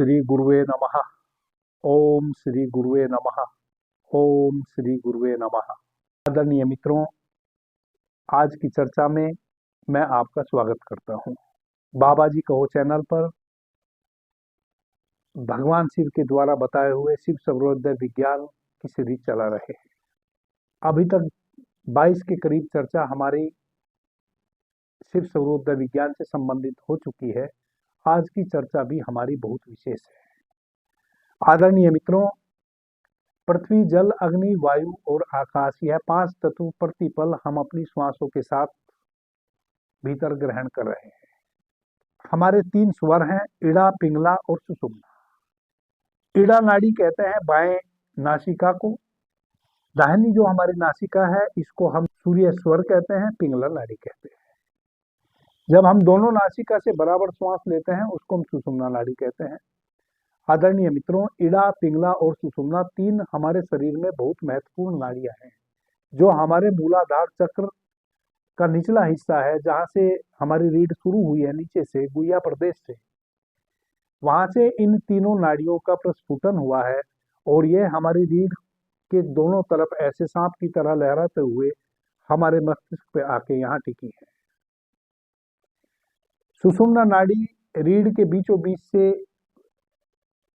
श्री गुरुवे नमः। ओम श्री गुरुवे नमः। ओम श्री गुरुवे नमः। आदरणीय मित्रों, आज की चर्चा में मैं आपका स्वागत करता हूं। बाबा जी कहो चैनल पर भगवान शिव के द्वारा बताए हुए शिव सर्वोदय विज्ञान की सीरीज चला रहे हैं। अभी तक 22 के करीब चर्चा हमारी शिव सर्वोदय विज्ञान से संबंधित हो चुकी है। आज की चर्चा भी हमारी बहुत विशेष है। आदरणीय मित्रों, पृथ्वी, जल, अग्नि, वायु और आकाश, यह 5 तत्व प्रतिपल हम अपनी श्वासों के साथ भीतर ग्रहण कर रहे हैं। हमारे 3 स्वर हैं, इड़ा, पिंगला और सुषुम्ना। इड़ा नाड़ी कहते हैं बाएं नासिका को। दाहिनी जो हमारी नासिका है इसको हम सूर्य स्वर कहते हैं, पिंगला नाड़ी कहते हैं। जब हम दोनों नासिका से बराबर श्वास लेते हैं उसको हम सुषुम्ना नाड़ी कहते हैं। आदरणीय मित्रों, इड़ा, पिंगला और सुषुम्ना 3 हमारे शरीर में बहुत महत्वपूर्ण नाड़ियां हैं, जो हमारे मूलाधार चक्र का निचला हिस्सा है, जहां से हमारी रीढ़ शुरू हुई है, नीचे से गुह्या प्रदेश से, वहां से इन तीनों नाड़ियों का प्रस्फुटन हुआ है और ये हमारी रीढ़ के दोनों तरफ ऐसे सांप की तरह लहराते हुए हमारे मस्तिष्क पे आके यहाँ टिकी है। सुषुम्ना नाड़ी रीढ़ के बीचों बीच से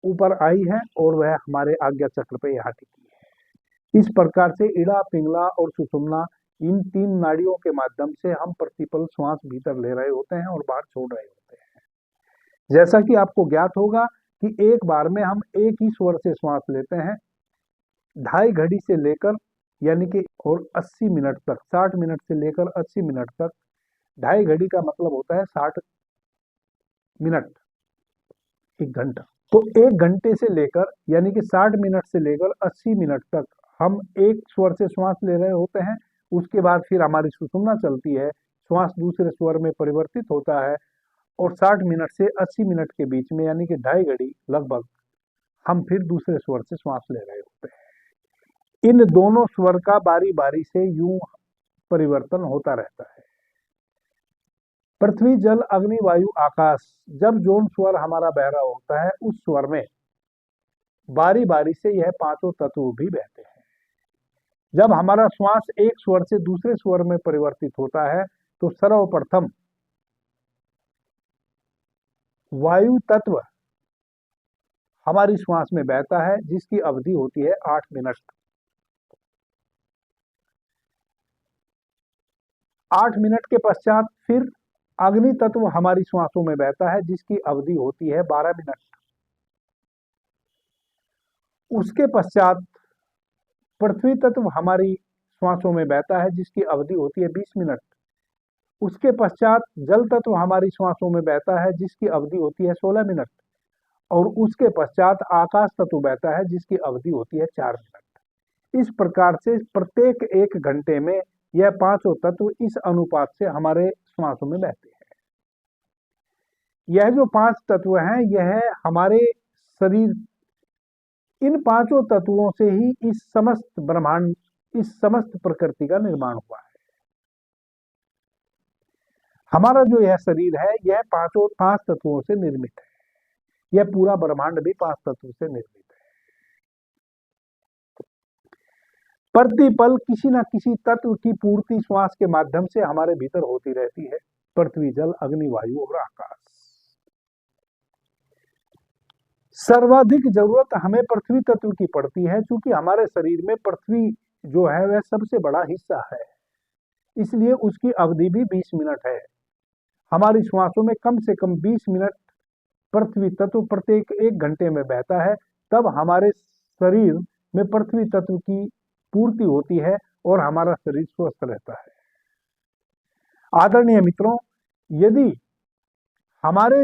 ऊपर आई है और वह हमारे आज्ञा चक्र पे यहाँ टिकी है। इस प्रकार से इड़ा, पिंगला और सुषुम्ना, इन 3 नाड़ियों के माध्यम से हम प्रतिपल श्वास भीतर ले रहे होते हैं और बाहर छोड़ रहे होते हैं। जैसा कि आपको ज्ञात होगा कि एक बार में हम एक ही स्वर से श्वास लेते हैं। 2.5 घड़ी से लेकर यानी कि और 80 मिनट तक, 60 मिनट से लेकर 80 मिनट तक, 2.5 घड़ी का मतलब होता है 60 मिनट, 1 घंटा। तो 1 घंटे से लेकर यानी कि 60 मिनट से लेकर 80 मिनट तक हम एक स्वर से श्वास ले रहे होते हैं। उसके बाद फिर हमारी सुषुम्ना चलती है, श्वास दूसरे स्वर में परिवर्तित होता है और 60 मिनट से 80 मिनट के बीच में यानी कि 2.5 घड़ी लगभग हम फिर दूसरे स्वर से श्वास ले रहे होते हैं। इन दोनों स्वर का बारी बारी से यूं परिवर्तन होता रहता है। पृथ्वी, जल, अग्नि, वायु, आकाश, जब जोन स्वर हमारा बह रहा होता है उस स्वर में बारी बारी से यह 5 तत्व भी बहते हैं। जब हमारा श्वास एक स्वर से दूसरे स्वर में परिवर्तित होता है तो सर्वप्रथम वायु तत्व हमारी श्वास में बहता है, जिसकी अवधि होती है 8 मिनट। 8 मिनट के पश्चात फिर अग्नि तत्व हमारी श्वासों में बहता है, जिसकी अवधि होती है 12 मिनट। उसके पश्चात पृथ्वी तत्व हमारी श्वासों में बहता है, जिसकी अवधि होती है 20 मिनट। उसके पश्चात जल तत्व हमारी श्वासों में बहता है, जिसकी अवधि होती है 16 मिनट। और उसके पश्चात आकाश तत्व बहता है, जिसकी अवधि होती है 4 मिनट। इस प्रकार से प्रत्येक 1 घंटे में यह 5 तत्व इस अनुपात से हमारे श्वासों में बहते हैं। यह जो 5 तत्व हैं, यह हमारे शरीर, इन 5 तत्वों से ही इस समस्त ब्रह्मांड, इस समस्त प्रकृति का निर्माण हुआ है। हमारा जो यह शरीर है यह 5 तत्वों से निर्मित है। यह पूरा ब्रह्मांड भी 5 तत्व से निर्मित है। प्रतिपल किसी न किसी तत्व की पूर्ति श्वास के माध्यम से हमारे भीतर होती रहती है। पृथ्वी, जल, अग्नि, वायु और आकाश। सर्वाधिक जरूरत हमें पृथ्वी तत्व की पड़ती है, क्योंकि हमारे शरीर में पृथ्वी जो है वह सबसे बड़ा हिस्सा है, इसलिए उसकी अवधि भी 20 मिनट है। हमारी श्वासों में कम से कम 20 मिनट पृथ्वी तत्व प्रत्येक 1 घंटे में बहता है, तब हमारे शरीर में पृथ्वी तत्व की पूर्ति होती है और हमारा शरीर स्वस्थ रहता है। आदरणीय मित्रों, यदि हमारे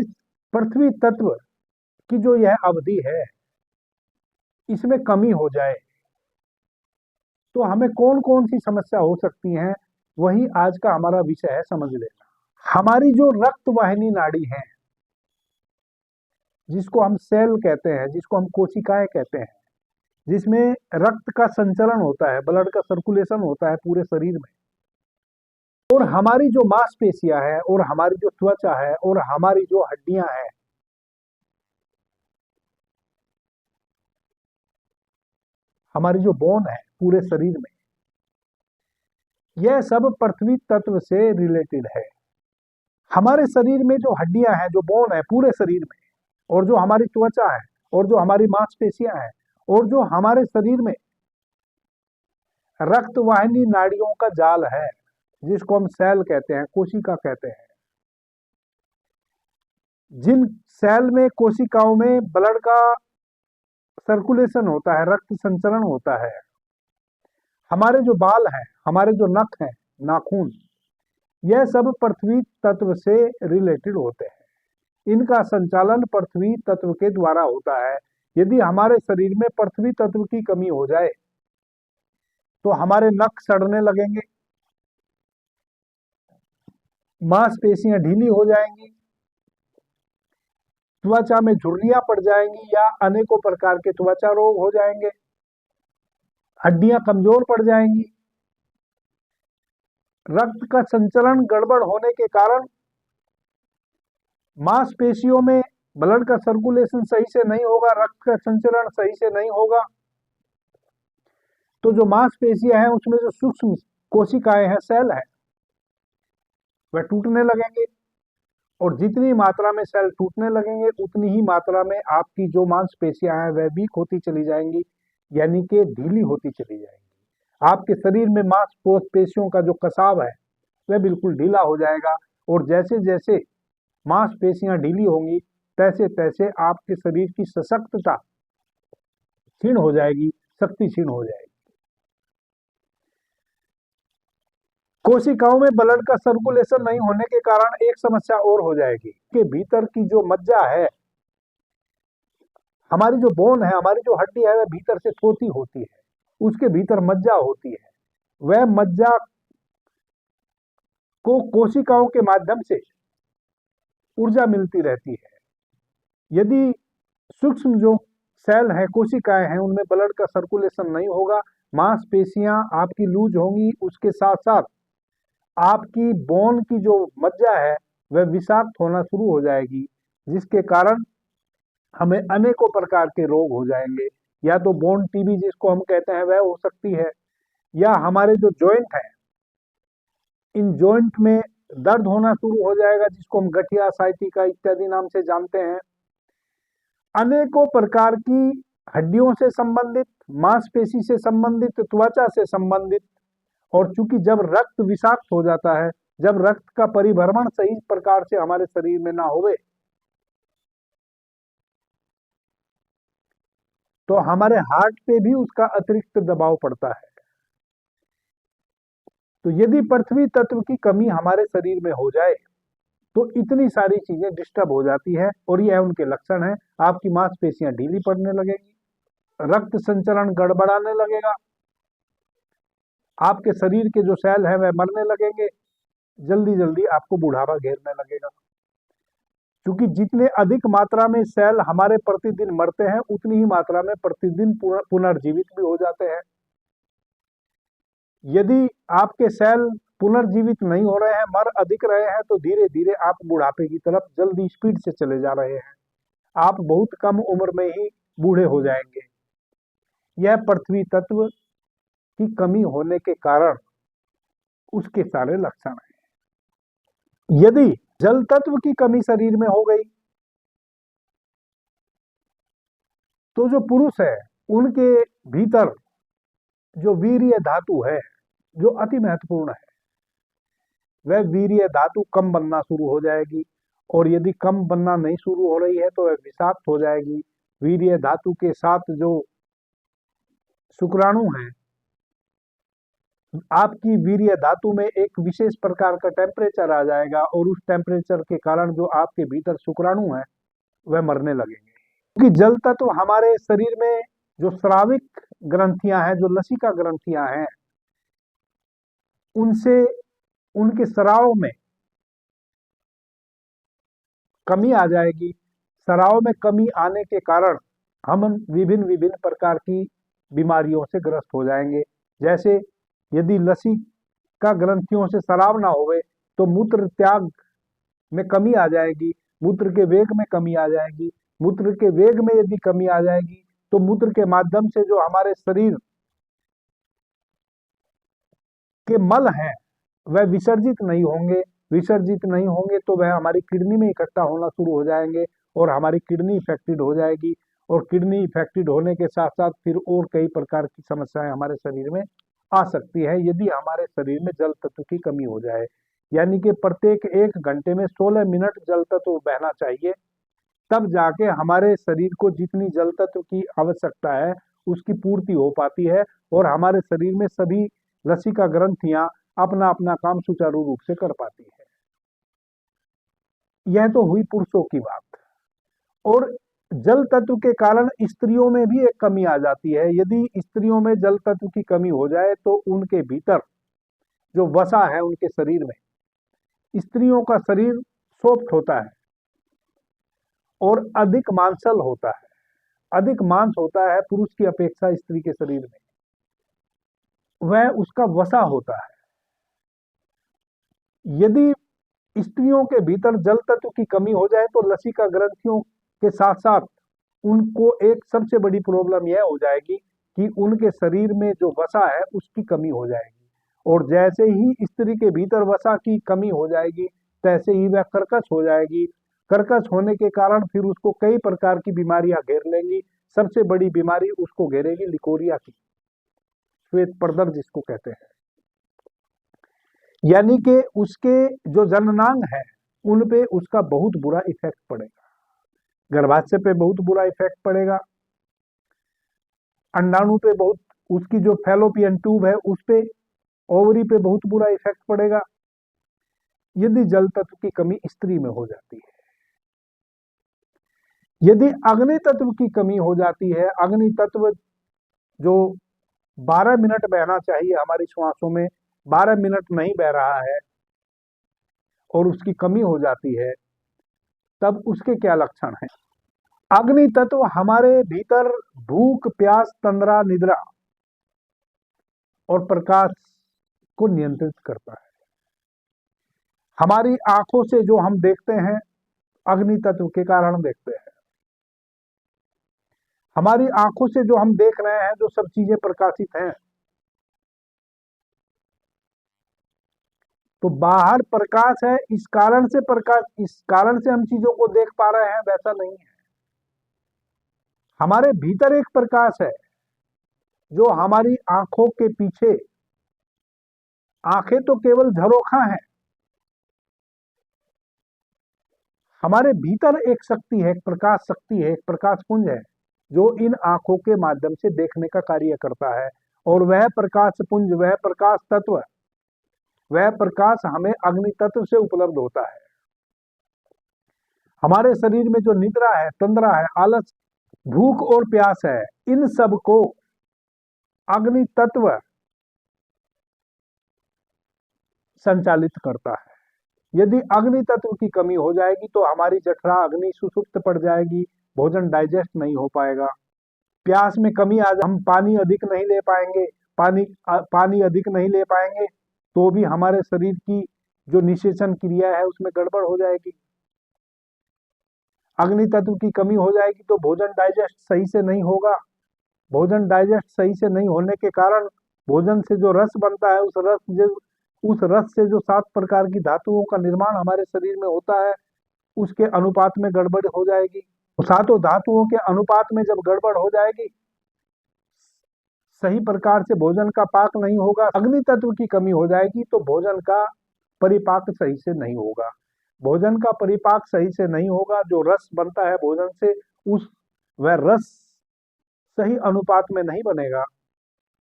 पृथ्वी तत्व की जो यह अवधि है इसमें कमी हो जाए तो हमें कौन कौन सी समस्या हो सकती है, वही आज का हमारा विषय है, समझ लेना। हमारी जो रक्त वाहिनी नाड़ी है, जिसको हम सेल कहते हैं, जिसको हम कोशिकाएं कहते हैं, जिसमें रक्त का संचलन होता है, ब्लड का सर्कुलेशन होता है पूरे शरीर में, और हमारी जो मांसपेशियां है और हमारी जो त्वचा है और हमारी जो हड्डियां हैं, हमारी जो बोन है पूरे शरीर में, यह सब पृथ्वी तत्व से रिलेटेड है। हमारे शरीर में जो हड्डियां हैं, जो बोन है पूरे शरीर में, और जो हमारी त्वचा है, और जो हमारी मांसपेशियां हैं, और जो हमारे शरीर में रक्त वाहिनी नाड़ियों का जाल है, जिसको हम सेल कहते हैं, कोशिका कहते हैं, जिन सेल में, कोशिकाओं में ब्लड का सर्कुलेशन होता है, रक्त संचरण होता है। हमारे जो बाल हैं, हमारे जो नख हैं, नाखून, यह सब पृथ्वी तत्व से रिलेटेड होते हैं। इनका संचालन पृथ्वी तत्व के द्वारा होता है। यदि हमारे शरीर में पृथ्वी तत्व की कमी हो जाए तो हमारे नख सड़ने लगेंगे, मांसपेशियां ढीली हो जाएंगी, त्वचा में झुर्रियां पड़ जाएंगी या अनेकों प्रकार के त्वचा रोग हो जाएंगे, हड्डियां कमजोर पड़ जाएंगी। रक्त का संचलन गड़बड़ होने के कारण मांसपेशियों में ब्लड का सर्कुलेशन सही से नहीं होगा, रक्त का संचरण सही से नहीं होगा, तो जो मांसपेशियां हैं उसमें जो सूक्ष्म कोशिकाएं हैं, सेल है, वह टूटने लगेंगे। और जितनी मात्रा में सेल टूटने लगेंगे उतनी ही मात्रा में आपकी जो मांसपेशियां हैं वह वीक होती चली जाएंगी, यानी कि ढीली होती चली जाएंगी। आपके शरीर में मांसपेशियों का जो कसाव है वह बिल्कुल ढीला हो जाएगा, और जैसे जैसे मांसपेशियां ढीली होंगी तैसे तैसे आपके शरीर की सशक्तता क्षीण हो जाएगी, शक्ति क्षीण हो जाएगी। कोशिकाओं में ब्लड का सर्कुलेशन नहीं होने के कारण एक समस्या और हो जाएगी कि भीतर की जो मज्जा है, हमारी जो बोन है, हमारी जो हड्डी है, वह भीतर से छोटी होती है, उसके भीतर मज्जा होती है। वह मज्जा को कोशिकाओं के माध्यम से ऊर्जा मिलती रहती है। यदि सूक्ष्म जो सेल है, कोशिकाएं हैं, उनमें ब्लड का सर्कुलेशन नहीं होगा, मांसपेशियां आपकी लूज होंगी, उसके साथ साथ आपकी बोन की जो मज्जा है वह विषाक्त होना शुरू हो जाएगी, जिसके कारण हमें अनेकों प्रकार के रोग हो जाएंगे। या तो बोन टीबी जिसको हम कहते हैं वह हो सकती है, या हमारे जो जॉइंट है, इन जॉइंट में दर्द होना शुरू हो जाएगा, जिसको हम गठिया, साइटिका इत्यादि नाम से जानते हैं। अनेकों प्रकार की हड्डियों से संबंधित, मांसपेशी से संबंधित, त्वचा से संबंधित, और चूंकि जब रक्त विषाक्त हो जाता है, जब रक्त का परिभ्रमण सही प्रकार से हमारे शरीर में ना होवे, तो हमारे हार्ट पे भी उसका अतिरिक्त दबाव पड़ता है। तो यदि पृथ्वी तत्व की कमी हमारे शरीर में हो जाए तो इतनी सारी चीजें डिस्टर्ब हो जाती है, और यह उनके लक्षण है। आपकी मांसपेशियां ढीली पड़ने लगेगी, रक्त संचरण गड़बड़ाने लगेगा, आपके शरीर के जो सेल है वह मरने लगेंगे, जल्दी जल्दी आपको बुढ़ापा घेरने लगेगा। क्योंकि जितने अधिक मात्रा में सेल हमारे प्रतिदिन मरते हैं उतनी ही मात्रा में प्रतिदिन पुनर्जीवित भी हो जाते हैं। यदि आपके सेल पुनर्जीवित नहीं हो रहे हैं, मर अधिक रहे हैं, तो धीरे धीरे आप बुढ़ापे की तरफ जल्दी स्पीड से चले जा रहे हैं। आप बहुत कम उम्र में ही बूढ़े हो जाएंगे। यह पृथ्वी तत्व की कमी होने के कारण उसके सारे लक्षण हैं। यदि जल तत्व की कमी शरीर में हो गई तो जो पुरुष है उनके भीतर जो वीर्य धातु है, जो अति महत्वपूर्ण है, वह वीर्य धातु कम बनना शुरू हो जाएगी, और यदि कम बनना नहीं शुरू हो रही है तो वह विषाक्त हो जाएगी। वीर्य धातु के साथ जो शुक्राणु हैं, आपकी वीर्य धातु में एक विशेष प्रकार का टेम्परेचर आ जाएगा, और उस टेम्परेचर के कारण जो आपके भीतर शुक्राणु है वह मरने लगेंगे। क्योंकि जल तत्व हमारे शरीर में जो स्राविक ग्रंथियां हैं, जो लसिका ग्रंथियां हैं, उनसे उनके स्राव में कमी आ जाएगी। स्राव में कमी आने के कारण हम विभिन्न विभिन्न प्रकार की बीमारियों से ग्रस्त हो जाएंगे। जैसे यदि लसिका ग्रंथियों से स्राव ना होवे तो मूत्र त्याग में कमी आ जाएगी, मूत्र के वेग में कमी आ जाएगी। मूत्र के वेग में यदि कमी आ जाएगी तो मूत्र के माध्यम से जो हमारे शरीर के मल हैं वह विसर्जित नहीं होंगे। विसर्जित नहीं होंगे तो वह हमारी किडनी में इकट्ठा होना शुरू हो जाएंगे और हमारी किडनी इफेक्टेड हो जाएगी। और किडनी इफेक्टेड होने के साथ साथ फिर और कई प्रकार की समस्याएं हमारे शरीर में आ सकती है यदि हमारे शरीर में जल तत्व की कमी हो जाए। यानी कि प्रत्येक 1 घंटे में 16 मिनट जल तत्व बहना चाहिए, तब जाके हमारे शरीर को जितनी जल तत्व की आवश्यकता है उसकी पूर्ति हो पाती है और हमारे शरीर में सभी लसिका ग्रंथियां अपना अपना काम सुचारू रूप से कर पाती है। यह तो हुई पुरुषों की बात। और जल तत्व के कारण स्त्रियों में भी एक कमी आ जाती है। यदि स्त्रियों में जल तत्व की कमी हो जाए तो उनके भीतर जो वसा है उनके शरीर में, स्त्रियों का शरीर सॉफ्ट होता है और अधिक मांसल होता है। अधिक मांस होता है पुरुष की अपेक्षा स्त्री के शरीर में, वह उसका वसा होता है। यदि स्त्रियों के भीतर जल तत्व की कमी हो जाए तो लसिका ग्रंथियों के साथ साथ उनको एक सबसे बड़ी प्रॉब्लम यह हो जाएगी कि उनके शरीर में जो वसा है उसकी कमी हो जाएगी। और जैसे ही स्त्री के भीतर वसा की कमी हो जाएगी तैसे ही वह कर्कश हो जाएगी। कर्कश होने के कारण फिर उसको कई प्रकार की बीमारियां घेर लेंगी। सबसे बड़ी बीमारी उसको घेरेगी लिकोरिया की, श्वेत प्रदर जिसको कहते हैं। यानी कि उसके जो जननांग है उन पे उसका बहुत बुरा इफेक्ट पड़ेगा। गर्भाशय पे बहुत बुरा इफेक्ट पड़ेगा, अंडाणु पे बहुत, उसकी जो फैलोपियन ट्यूब है उस पे, ओवरी पे बहुत बुरा इफेक्ट पड़ेगा यदि जल तत्व की कमी स्त्री में हो जाती है। यदि अग्नि तत्व की कमी हो जाती है, अग्नि तत्व जो 12 मिनट बहना चाहिए हमारी श्वासों में, 12 मिनट नहीं बह रहा है और उसकी कमी हो जाती है, तब उसके क्या लक्षण हैं? अग्नि तत्व हमारे भीतर भूख, प्यास, तंद्रा, निद्रा और प्रकाश को नियंत्रित करता है। हमारी आंखों से जो हम देखते हैं अग्नि तत्व के कारण देखते हैं। हमारी आंखों से जो हम देख रहे हैं, जो सब चीजें प्रकाशित हैं, तो बाहर प्रकाश है इस कारण से प्रकाश, इस कारण से हम चीजों को देख पा रहे हैं, वैसा नहीं है। हमारे भीतर एक प्रकाश है जो हमारी आंखों के पीछे, आंखें तो केवल झरोखा है, हमारे भीतर एक शक्ति है, एक प्रकाश शक्ति है, एक प्रकाश पुंज है जो इन आंखों के माध्यम से देखने का कार्य करता है। और वह प्रकाश पुंज, वह प्रकाश तत्व, वह प्रकाश हमें अग्नि तत्व से उपलब्ध होता है। हमारे शरीर में जो निद्रा है, तंद्रा है, आलस, भूख और प्यास है, इन सब को अग्नि तत्व संचालित करता है। यदि अग्नि तत्व की कमी हो जाएगी तो हमारी जठरा अग्नि सुसुप्त पड़ जाएगी, भोजन डाइजेस्ट नहीं हो पाएगा। प्यास में कमी आ जाए, हम पानी अधिक नहीं ले पाएंगे, पानी अधिक नहीं ले पाएंगे तो भी हमारे शरीर की जो निषेचन क्रिया है उसमें गड़बड़ हो जाएगी। अग्नि तत्व की कमी हो जाएगी तो भोजन डाइजेस्ट सही से नहीं होगा। भोजन डाइजेस्ट सही से नहीं होने के कारण भोजन से जो रस बनता है, उस रस से जो 7 प्रकार की धातुओं का निर्माण हमारे शरीर में होता है उसके अनुपात में गड़बड़ हो जाएगी। तो सातों धातुओं के अनुपात में जब गड़बड़ हो जाएगी, सही प्रकार से भोजन का पाक नहीं होगा, अग्नि तत्व की कमी हो जाएगी तो भोजन का परिपाक सही से नहीं होगा। भोजन का परिपाक सही से नहीं होगा, जो रस बनता है भोजन से वह रस सही अनुपात में नहीं बनेगा,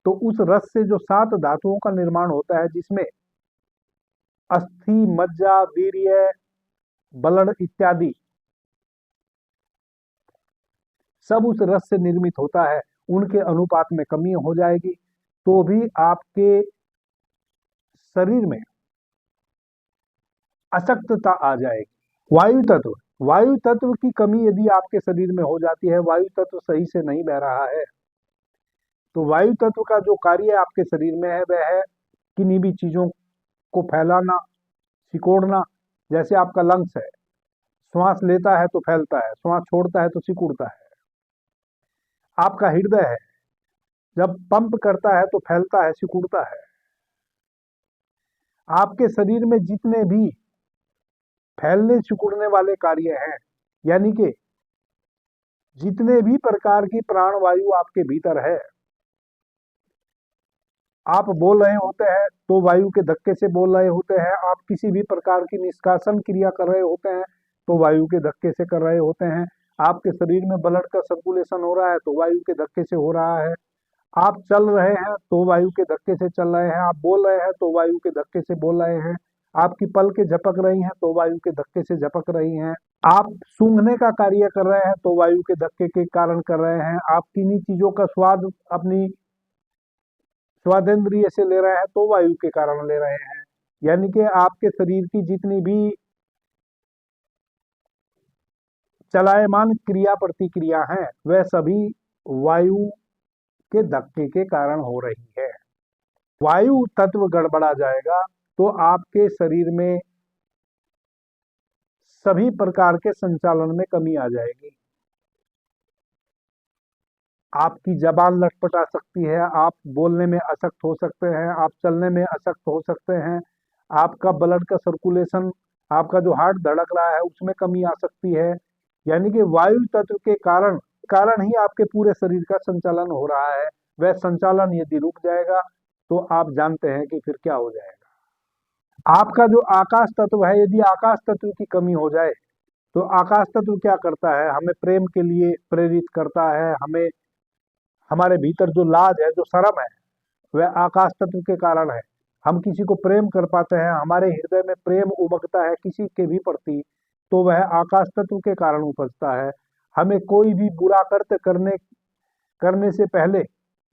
तो उस रस से जो 7 धातुओं का निर्माण होता है जिसमें अस्थि, मज्जा, वीर्य, बलड़ इत्यादि सब उस रस से निर्मित होता है, उनके अनुपात में कमी हो जाएगी तो भी आपके शरीर में अशक्तता आ जाएगी। वायु तत्व की कमी यदि आपके शरीर में हो जाती है, वायु तत्व सही से नहीं बह रहा है, तो वायु तत्व का जो कार्य आपके शरीर में है वह है किन्हीं भी चीजों को फैलाना, सिकोड़ना। जैसे आपका लंग्स है, श्वास लेता है तो फैलता है, श्वास छोड़ता है तो सिकुड़ता है। आपका हृदय है, जब पंप करता है तो फैलता है, सिकुड़ता है। आपके शरीर में जितने भी फैलने सिकुड़ने वाले कार्य हैं, यानी कि जितने भी प्रकार की प्राणवायु आपके भीतर है, आप बोल रहे होते हैं तो वायु के धक्के से बोल रहे होते हैं, आप किसी भी प्रकार की निष्कासन क्रिया कर रहे होते हैं तो वायु के धक्के से कर रहे होते हैं, आपके शरीर में ब्लड का सर्कुलेशन हो रहा है तो वायु के धक्के से हो रहा है, आप चल रहे हैं तो वायु के धक्के से चल रहे हैं, आप बोल रहे हैं तो वायु के धक्के से बोल रहे हैं, आपकी पलकें झपक रही हैं तो वायु के धक्के से झपक रही हैं, आप सूंघने का कार्य कर रहे हैं तो वायु के धक्के के कारण कर रहे हैं, आप किन्हीं चीजों का स्वाद अपनी स्वादेंद्रिय से ले रहे हैं तो वायु के कारण ले रहे हैं। यानी कि आपके शरीर की जितनी भी चलायमान क्रिया प्रतिक्रिया हैं वह सभी वायु के धक्के के कारण हो रही है। वायु तत्व गड़बड़ा जाएगा तो आपके शरीर में सभी प्रकार के संचालन में कमी आ जाएगी। आपकी जबान लटपटा सकती है, आप बोलने में अशक्त हो सकते हैं, आप चलने में अशक्त हो सकते हैं, आपका ब्लड का सर्कुलेशन, आपका जो हार्ट धड़क रहा है उसमें कमी आ सकती है। यानी कि वायु तत्व के कारण कारण ही आपके पूरे शरीर का संचालन हो रहा है। वह संचालन यदि रुक जाएगा तो आप जानते हैं कि फिर क्या हो जाएगा। आपका जो आकाश तत्व है, यदि आकाश तत्व की कमी हो जाए तो आकाश तत्व क्या करता है, हमें प्रेम के लिए प्रेरित करता है, हमें हमारे भीतर जो लाज है, जो शर्म है, वह आकाश तत्व के कारण है। हम किसी को प्रेम कर पाते हैं, हमारे हृदय में प्रेम उमगता है किसी के भी प्रति, तो वह आकाश तत्व के कारण उपजता है। हमें कोई भी बुरा कृत्य करने करने से पहले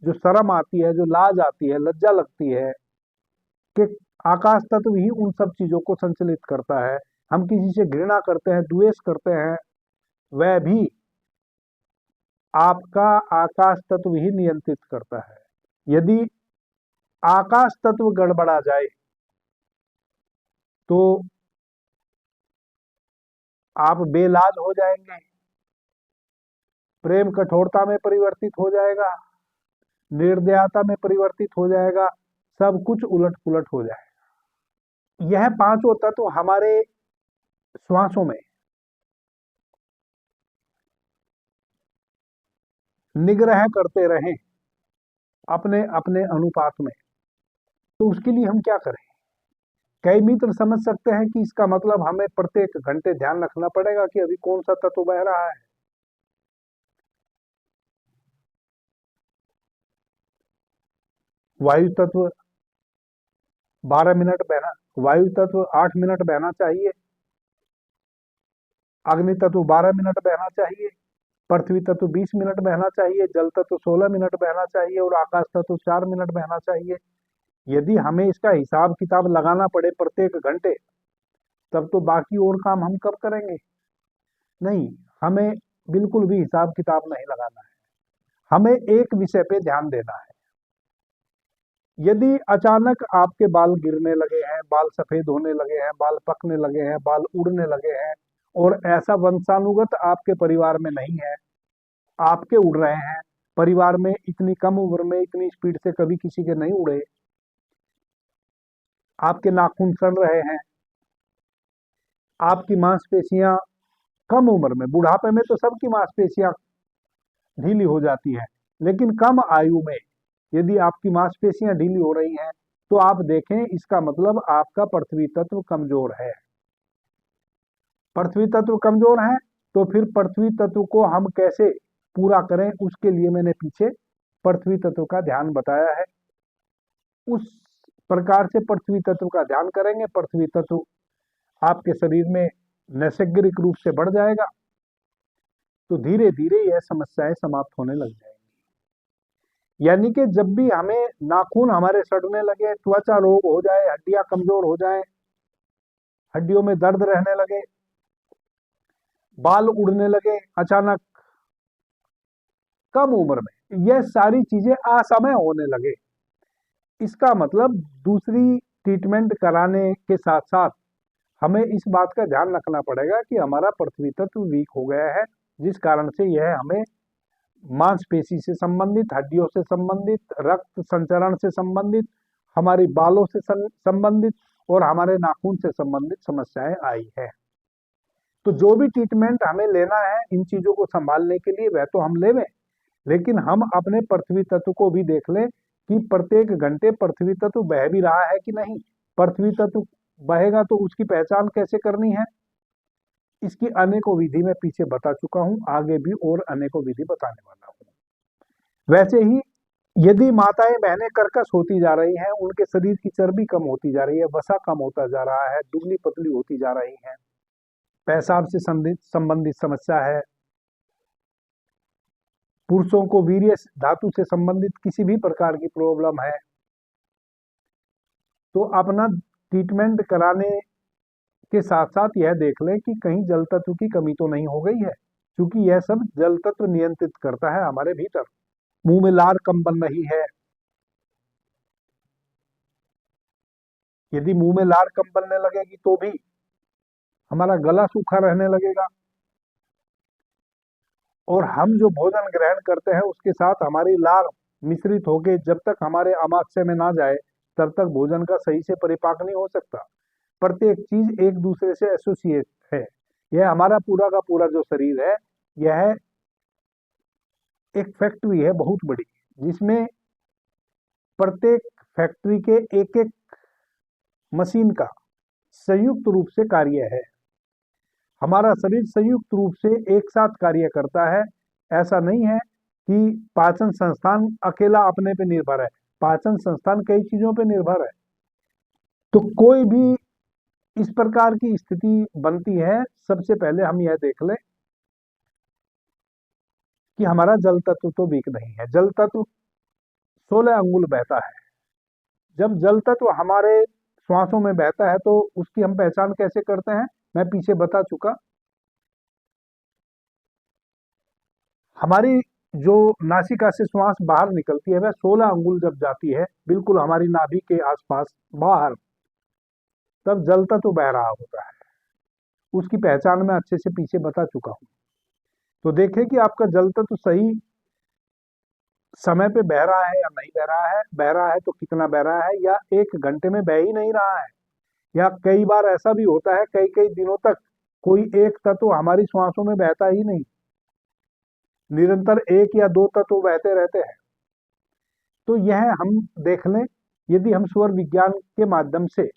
जो शर्म आती है, जो लाज आती है, लज्जा लगती है, कि आकाश तत्व ही उन सब चीजों को संचालित करता है। हम किसी से घृणा करते हैं, द्वेष करते हैं, वह भी आपका आकाश तत्व ही नियंत्रित करता है। यदि आकाश तत्व गड़बड़ा जाए तो आप बेलाज हो जाएंगे, प्रेम कठोरता में परिवर्तित हो जाएगा, निर्दयता में परिवर्तित हो जाएगा, सब कुछ उलट पुलट हो जाएगा। यह पांचों तत्व हमारे श्वासों में निग्रह करते रहें अपने अपने अनुपात में, तो उसके लिए हम क्या करें। कई मित्र समझ सकते हैं कि इसका मतलब हमें प्रत्येक घंटे ध्यान रखना पड़ेगा कि अभी कौन सा तत्व बह रहा है। वायु तत्व 12 मिनट बहना, वायु तत्व 8 मिनट बहना चाहिए, अग्नि तत्व 12 मिनट बहना चाहिए, पृथ्वी तत्व 20 मिनट बहना चाहिए, जल तत्व 16 मिनट बहना चाहिए और आकाश तत्व 4 मिनट बहना चाहिए। यदि हमें इसका हिसाब किताब लगाना पड़े प्रत्येक घंटे, तब तो बाकी और काम हम कब करेंगे। नहीं, हमें बिल्कुल भी हिसाब किताब नहीं लगाना है, हमें एक विषय पे ध्यान देना है। यदि अचानक आपके बाल गिरने लगे हैं, बाल सफेद होने लगे हैं, बाल पकने लगे हैं, बाल उड़ने लगे हैं और ऐसा वंशानुगत आपके परिवार में नहीं है, आपके उड़ रहे हैं, परिवार में इतनी कम उम्र में इतनी स्पीड से कभी किसी के नहीं उड़े, आपके नाखून सड़ रहे हैं, आपकी मांसपेशियां कम उम्र में, बुढ़ापे में तो सबकी मांसपेशियां ढीली हो जाती है, लेकिन कम आयु में यदि आपकी मांसपेशियां ढीली हो रही हैं तो आप देखें, इसका मतलब आपका पृथ्वी तत्व कमजोर है। पृथ्वी तत्व कमजोर है तो फिर पृथ्वी तत्व को हम कैसे पूरा करें, उसके लिए मैंने पीछे पृथ्वी तत्व का ध्यान बताया है। उस प्रकार से पृथ्वी तत्व का ध्यान करेंगे, पृथ्वी तत्व आपके शरीर में नैसर्गिक रूप से बढ़ जाएगा, तो धीरे धीरे यह समस्याएं समाप्त होने लग जाएंगी। यानी कि जब भी हमें नाखून हमारे सड़ने लगे, त्वचा रोग हो जाए, हड्डियां कमजोर हो जाए, हड्डियों में दर्द रहने लगे, बाल उड़ने लगे अचानक कम उम्र में, यह सारी चीजें असमय होने लगे, इसका मतलब दूसरी ट्रीटमेंट कराने के साथ साथ हमें इस बात का ध्यान रखना पड़ेगा कि हमारा पृथ्वी तत्व वीक हो गया है, जिस कारण से यह हमें मांसपेशी से संबंधित, हड्डियों से संबंधित, रक्त संचरण से संबंधित, हमारी बालों से संबंधित और हमारे नाखून से संबंधित समस्याएं आई है। तो जो भी ट्रीटमेंट हमें लेना है इन चीजों को संभालने के लिए वह तो हम लेवें, लेकिन हम अपने पृथ्वी तत्व को भी देख लें कि प्रत्येक घंटे पृथ्वी तत्व बह भी रहा है कि नहीं। पृथ्वी तत्व बहेगा तो उसकी पहचान कैसे करनी है, इसकी अनेकों विधि मैं पीछे बता चुका हूं, आगे भी और अनेकों विधि बताने वाला हूं। वैसे ही यदि माताएं बहनें कर्कश होती जा रही हैं, उनके शरीर की चर्बी कम होती जा रही है, वसा कम होता जा रहा है, दुबली पतली होती जा रही है, पेशाब से संबंधित समस्या है, पुरुषों को वीर्य धातु से संबंधित किसी भी प्रकार की प्रॉब्लम है, तो अपना ट्रीटमेंट कराने के साथ साथ यह देख लें कि कहीं जल तत्व की कमी तो नहीं हो गई है, क्योंकि यह सब जल तत्व नियंत्रित करता है हमारे भीतर। मुंह में लार कम बन रही है, यदि मुंह में लार कम बनने लगेगी तो भी हमारा गला सूखा रहने लगेगा, और हम जो भोजन ग्रहण करते हैं उसके साथ हमारी लार मिश्रित होकर जब तक हमारे अमाशय में ना जाए तब तक भोजन का सही से परिपाक नहीं हो सकता। प्रत्येक चीज एक दूसरे से एसोसिएट है। यह हमारा पूरा का पूरा जो शरीर है यह एक फैक्ट्री है बहुत बड़ी, जिसमें प्रत्येक फैक्ट्री के एक एक मशीन का संयुक्त रूप से कार्य है। हमारा शरीर संयुक्त रूप से एक साथ कार्य करता है। ऐसा नहीं है कि पाचन संस्थान अकेला अपने पे निर्भर है, पाचन संस्थान कई चीजों पे निर्भर है। तो कोई भी इस प्रकार की स्थिति बनती है, सबसे पहले हम यह देख लें कि हमारा जल तत्व तो वीक नहीं है। जल तत्व 16 अंगुल बहता है। जब जल तत्व हमारे श्वासों में बहता है तो उसकी हम पहचान कैसे करते हैं, मैं पीछे बता चुका। हमारी जो नासिका से श्वास बाहर निकलती है वह 16 अंगुल जब जाती है बिल्कुल हमारी नाभि के आसपास बाहर, तब जल तत्व बह रहा होता है। उसकी पहचान मैं अच्छे से पीछे बता चुका हूं। तो देखें कि आपका जल तत्व सही समय पे बह रहा है या नहीं बह रहा है, बह रहा है तो कितना बह रहा है, या एक घंटे में बह ही नहीं रहा है, या कई बार ऐसा भी होता है कई कई दिनों तक कोई एक तत्व हमारी श्वासों में बहता ही नहीं, निरंतर एक या दो तत्व बहते रहते हैं। तो यह हम देख लें। यदि हम स्वर विज्ञान के माध्यम से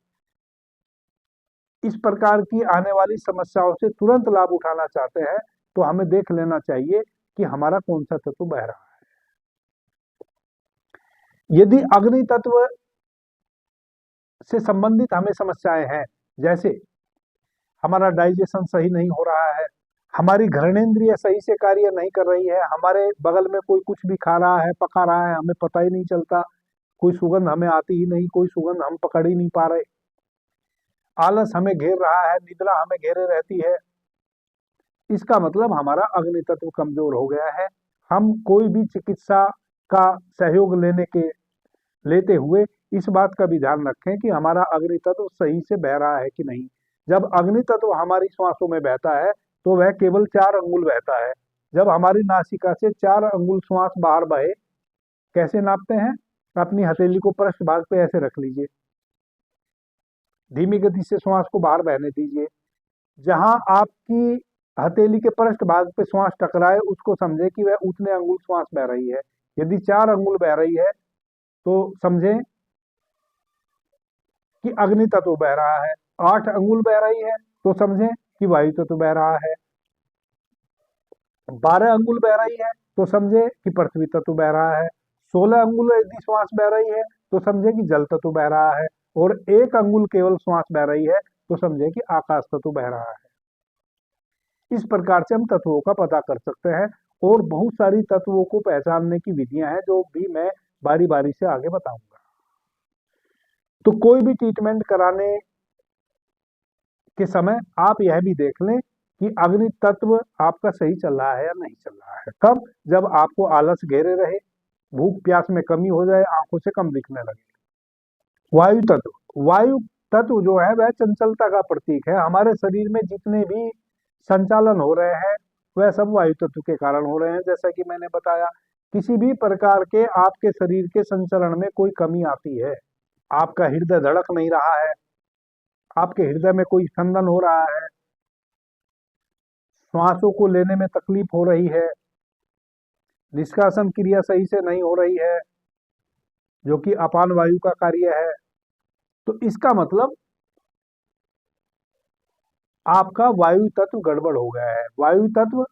इस प्रकार की आने वाली समस्याओं से तुरंत लाभ उठाना चाहते हैं तो हमें देख लेना चाहिए कि हमारा कौन सा तत्व बह रहा है। यदि अग्नि तत्व से संबंधित हमें समस्याएं हैं, जैसे हमारा डाइजेशन सही नहीं हो रहा है, हमारी घृणेंद्रिय सही से कार्य नहीं कर रही है, हमारे बगल में कोई कुछ भी खा रहा है पका रहा है हमें पता ही नहीं चलता, कोई सुगंध हमें आती ही नहीं, कोई सुगंध हम पकड़ ही नहीं पा रहे, आलस हमें घेर रहा है, निद्रा हमें घेरे रहती है, इसका मतलब हमारा अग्नि तत्व कमजोर हो गया है। हम कोई भी चिकित्सा का सहयोग लेते हुए इस बात का भी ध्यान रखें कि हमारा अग्नि तत्व सही से बह रहा है कि नहीं। जब अग्नि तत्व हमारी श्वासों में बहता है तो वह केवल 4 अंगुल बहता है। जब हमारी नासिका से 4 अंगुल श्वास बाहर बहे, कैसे नापते हैं, अपनी हथेली को पृष्ठ भाग पे ऐसे रख लीजिए, धीमी गति से श्वास को बाहर बहने दीजिए। जहां आपकी हथेली के पृष्ठ भाग पे श्वास टकराए उसको समझे कि वह उतने अंगुल श्वास बह रही है। यदि 4 अंगुल बह रही है तो समझें कि अग्नि तत्व बह रहा है, 8 अंगुल बह रही है तो समझें कि वायु तत्व बह रहा है, 12 अंगुल बह रही है तो समझे कि पृथ्वी तत्व बह रहा है, 16 अंगुल यदि श्वास बह रही है तो समझे कि जल तत्व बह रहा है, और 1 अंगुल केवल श्वास बह रही है तो समझे कि आकाश तत्व बह रहा है। इस प्रकार से हम तत्वों का पता कर सकते हैं, और बहुत सारी तत्वों को पहचानने की विधियां हैं जो भी मैं बारी बारी से आगे बताऊंगा। तो कोई भी ट्रीटमेंट कराने के समय आप यह भी देख लें कि अग्नि तत्व आपका सही चल रहा है या नहीं चल रहा है। कब? जब आपको आलस घेरे रहे, भूख प्यास में कमी हो जाए, आंखों से कम दिखने लगे। वायु तत्व जो है वह चंचलता का प्रतीक है। हमारे शरीर में जितने भी संचालन हो रहे हैं वह सब वायु तत्व के कारण हो रहे हैं। जैसा कि मैंने बताया, किसी भी प्रकार के आपके शरीर के संचरण में कोई कमी आती है, आपका हृदय धड़क नहीं रहा है, आपके हृदय में कोई स्पंदन हो रहा है, श्वासों को लेने में तकलीफ हो रही है, निष्कासन क्रिया सही से नहीं हो रही है, जो कि अपान वायु का कार्य है, तो इसका मतलब आपका वायु तत्व गड़बड़ हो गया है। वायु तत्व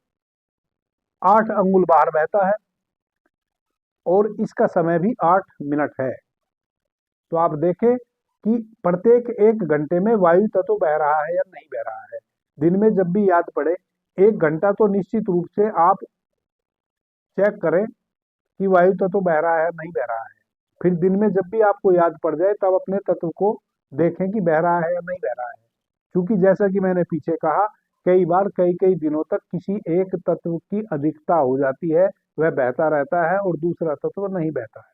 8 अंगुल बाहर बहता है और इसका समय भी 8 मिनट है। तो आप देखें कि प्रत्येक 1 घंटे में वायु तत्व बह रहा है या नहीं बह रहा है। दिन में जब भी याद पड़े, 1 घंटा तो निश्चित रूप से आप चेक करें कि वायु तत्व बह रहा है नहीं बह रहा है। फिर दिन में जब भी आपको याद पड़ जाए, तब अपने तत्व को देखें कि बह रहा है या नहीं बह रहा है। क्योंकि जैसा कि मैंने पीछे कहा, कई बार कई कई दिनों तक किसी एक तत्व की अधिकता हो जाती है, वह बहता रहता है और दूसरा तत्व नहीं बहता है,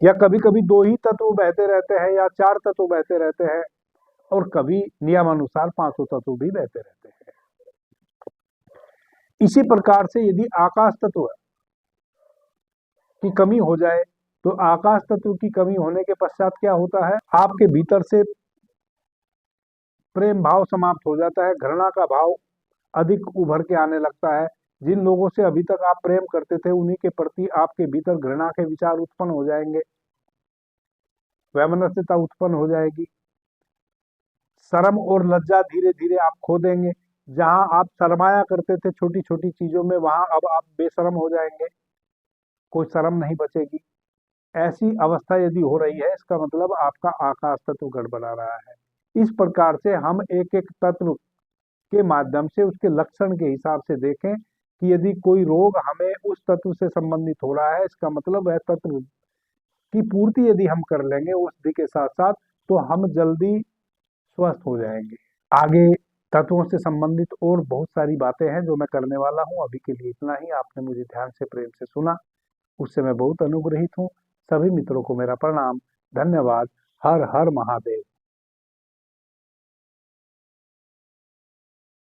या कभी कभी 2 ही तत्व बहते रहते हैं या 4 तत्व बहते रहते हैं, और कभी नियमानुसार 5 तत्व भी बहते रहते हैं। इसी प्रकार से यदि आकाश तत्व की कमी हो जाए, तो आकाश तत्व की कमी होने के पश्चात क्या होता है, आपके भीतर से प्रेम भाव समाप्त हो जाता है, घृणा का भाव अधिक उभर के आने लगता है। जिन लोगों से अभी तक आप प्रेम करते थे, उन्हीं के प्रति आपके भीतर घृणा के विचार उत्पन्न हो जाएंगे, वैमनस्यता उत्पन्न हो जाएगी। शर्म और लज्जा धीरे धीरे आप खो देंगे। जहां आप शर्माया करते थे छोटी छोटी चीजों में, वहां अब आप बेशर्म हो जाएंगे, कोई शर्म नहीं बचेगी। ऐसी अवस्था यदि हो रही है, इसका मतलब आपका आकाश तत्व गड़बड़ा रहा है। इस प्रकार से हम एक एक तत्व के माध्यम से उसके लक्षण के हिसाब से देखें कि यदि कोई रोग हमें उस तत्व से संबंधित हो रहा है, इसका मतलब वह तत्व की पूर्ति यदि हम कर लेंगे औषधि के साथ साथ, तो हम जल्दी स्वस्थ हो जाएंगे। आगे तत्वों से संबंधित और बहुत सारी बातें हैं जो मैं करने वाला हूं। अभी के लिए इतना ही। आपने मुझे ध्यान से प्रेम से सुना, उससे मैं बहुत अनुग्रहित हूं। सभी मित्रों को मेरा प्रणाम, धन्यवाद। हर हर महादेव।